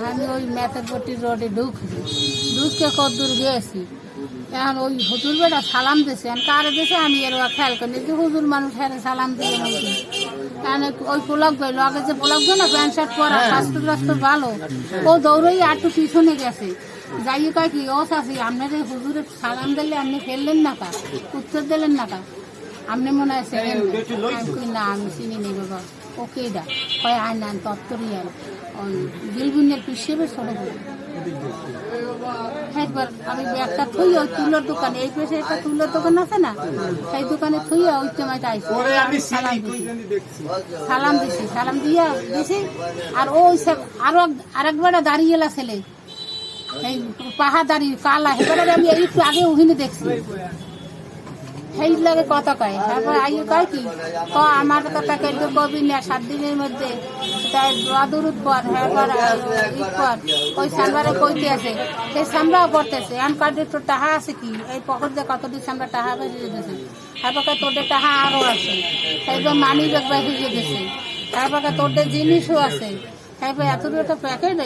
আমি ওই মেথরপট্টি রোডে ঢুকে কদ্দূর গিয়েছি। এখন ওই হুজুর বেটা সালাম দিয়েছে, কারে দিয়েছে আমি এর খেয়াল করি যে হুজুর মানুষ হেরে সালাম দিয়ে ওই পোলক ভাই লগে যে পোলক ভাই না প্যান্ট শার্ট পরা স্বাস্থ্য ভালো, ও দৌড়ই একটু পিছনে গেছে। যাই কয় কি ও চাষি আপনার হুজুরের সালাম দিলে আপনি ফেললেন না কা, উত্তর দিলেন না কা, আপনি মনে আছে না আমি চিনি নেই বাবা ওকে এটা কয় আয় না তত্তরই আর ওই বিলবুনের পিছিয়ে ছোট করে একবার আমি ব্যাগটা থুই ওই তুলোর দোকানে, এই পাশে একটা তুলোর দোকান আছে না, সেই দোকানে থুইয়া ওই সময়টা আইসি সালাম দিয়া দিছি। আর ওই আরো আরেকবার দাঁড়িয়ে এলা ছেলে এই পাহাড় দাঁড়িয়ে কালা, এবারে আমি একটু আগে ওখানে দেখছি সেই লাগে কথা কয়। তারপর আইয়ে কয় কি আমার কথা কেটে কবি না 7 দিনের মধ্যে দূরত পর হ্যাঁ পর ওই সামবারে কইতে আছে, সেই সামরাও করতেছে এখন কার্ডে তোর টাহা আছে কি এই পকেট দিয়ে কতদিন সামরা টাহা বেরিয়ে দিয়েছে, তারপর তোদের টাহা আরও আছে, তারপর মানি ব্যাগ বেরিয়ে দিয়েছে, তারপর তোদের জিনিসও আছে, তারপর এতটুকু একটা প্যাকেট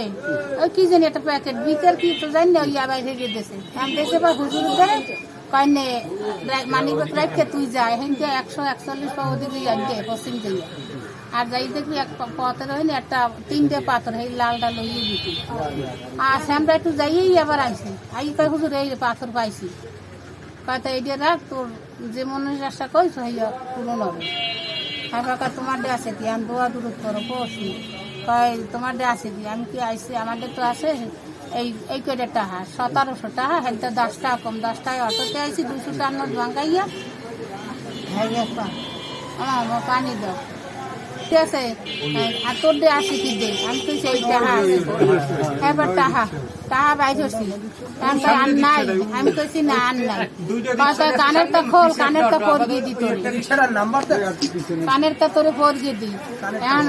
ওই কি জানি একটা প্যাকেট বিকের কি তো জানি না ওই আবার বেরিয়ে দিয়েছে। আমি দেখে বা হুজুর দেয় কয়নে মানি ব্যাগ রাখতে তুই যায় হেনতে 141 ওদিকে আনতে পশ্চিম দিয়ে আর যাই দেখবি এক পথের হয়নি একটা 3টে পাথর এই লালটা লইয়ে দিতি। আর শ্যামটা একটু যাইয়েই আবার আইসি আই কয় হুজুর এই পাথর পাইছি, কয়টা এইটা রাখ তোর যে মনের রাস্তা কইস হইয়া পূরণ হবে। তারপর তোমার ডে আছে কি আমি দোয়া দূর করো পড়ছি, কয় তোমার ডে আছে কি আমি কি আইসি আমাদের তো আছে এই কয়টা টাকা 1700 টাকা হেলতে 10 টাকা কম 10 টাকায় অটোতে আইসি 200 টাকার নোট ভাঙাইয়া হ্যাঁ পানি দাও ঠিক আছে। আর তোর দে আসি কি দে আমি তো সেই টাকা আছে এবার টাকা বাইর হচ্ছি আর নাই আমি কইছি না আর নাই কানেরটা খোল কানেরটা পরিয়ে দি তোর কানেরটা তোরে পরিয়ে দিই। এখন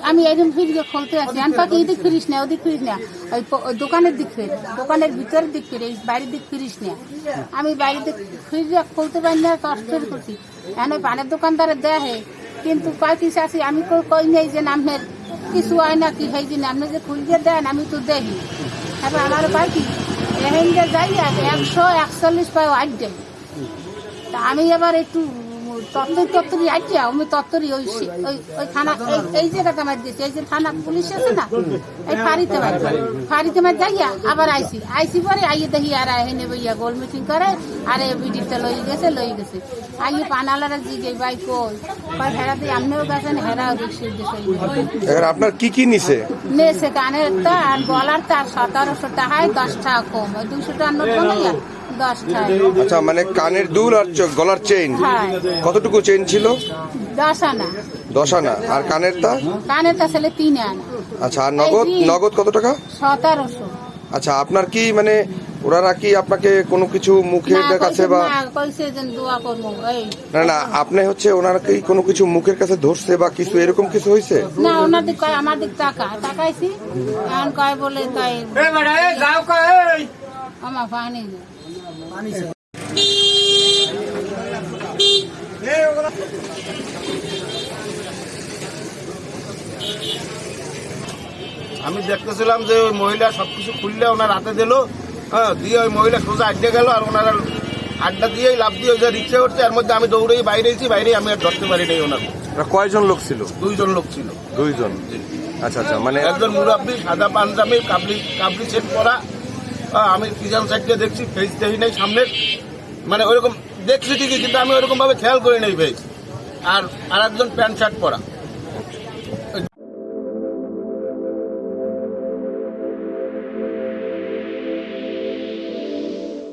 আমি এইরকম ফিরিয়ে খুলতে আছি আমি পাখি এদিক ফিরিস না ওদিক ফিরিস না ওই দোকানের দিক ফির দোকানের ভিতরের দিক ফিরে বাইরের দিক ফিরিস না। আমি বাইরের দিক ফিরিয়ে খুলতে পারি না কষ্ট করছি এখন ওই পানের দোকানদারে দেখে কিন্তু কয় কিছু আছি আমি কই নেই যে আপনার কিছু হয় না কি হয় কিনা আপনি যে খুলিয়ে দেন আমি তো দেখি। এবার আমার পাই কি এহেন্ডে যাই 141 পাই আট দেয় তা আমি এবার একটু তত্তরি আইটিয়া আমি তত্তরি ওই থানা এই জায়গাটা আমার দিয়েছি এই যে থানা পুলিশ আছে না এই ফাঁড়িতে মার যাইয়া আবার আইসি পরে আইয়ে দেখি আর হেনে বইয়া গোল মিটিং করে আরে বিডিটা লই গেছে আইয়ে পানালারা জিগে ভাই কই হেরা দিয়ে আপনিও গেছেন হেরাও দেখছি আপনার কি নিছে নেছে কানের তার আর গলার তার 1700 টাকায় 10 টাকা কম 200 টাকার নোট বানাইয়া 10 টাকা। আচ্ছা মানে কানের দুল আর গলার চেইন কতটুকু চেইন ছিল? 10 আনা। 10 আনা। আর কানেরটা ছিল 3 আনা। আচ্ছা আর নগদ কত টাকা? 1700। আচ্ছা আপনার কি মানে ওনারা কি আপনাকে কোনো কিছু মুখের কাছে বা না আপনি হচ্ছে ওনারা কি কোনো কিছু মুখের কাছে ধরছে বা কিছু এরকম কিছু হয়েছে না? ওনার দিক কয় আমার দিক তাকাইছি এখন কয় বলে তাই আমার পানি আমি দেখতেছিলাম যে ওই মহিলা সবকিছু খুললে ওনার হাতে দিল, হ্যাঁ দিয়ে ওই মহিলা সোজা আড্ডে গেল আর ওনারা আড্ডা দিয়েই লাভ দিয়ে ওই যে রিক্সা উঠছে এর মধ্যে আমি দৌড়েই বাইরে আমি আর ধরতে পারি নাই। ওনার কয়জন লোক ছিল? 2 জন লোক ছিল। 2 জন। আচ্ছা মানে একজন মুরাব্বি সাদা পাঞ্জাবি কাবলি সেট পরা, আমি কিষান সাইডে দেখছি ফেস দেখি নাই সামনের মানে ওইরকম দেখছি ঠিকই কিন্তু আমি ওইরকম ভাবে খেয়াল করি নাই ফেস। আর একজন প্যান্ট শার্ট পরা।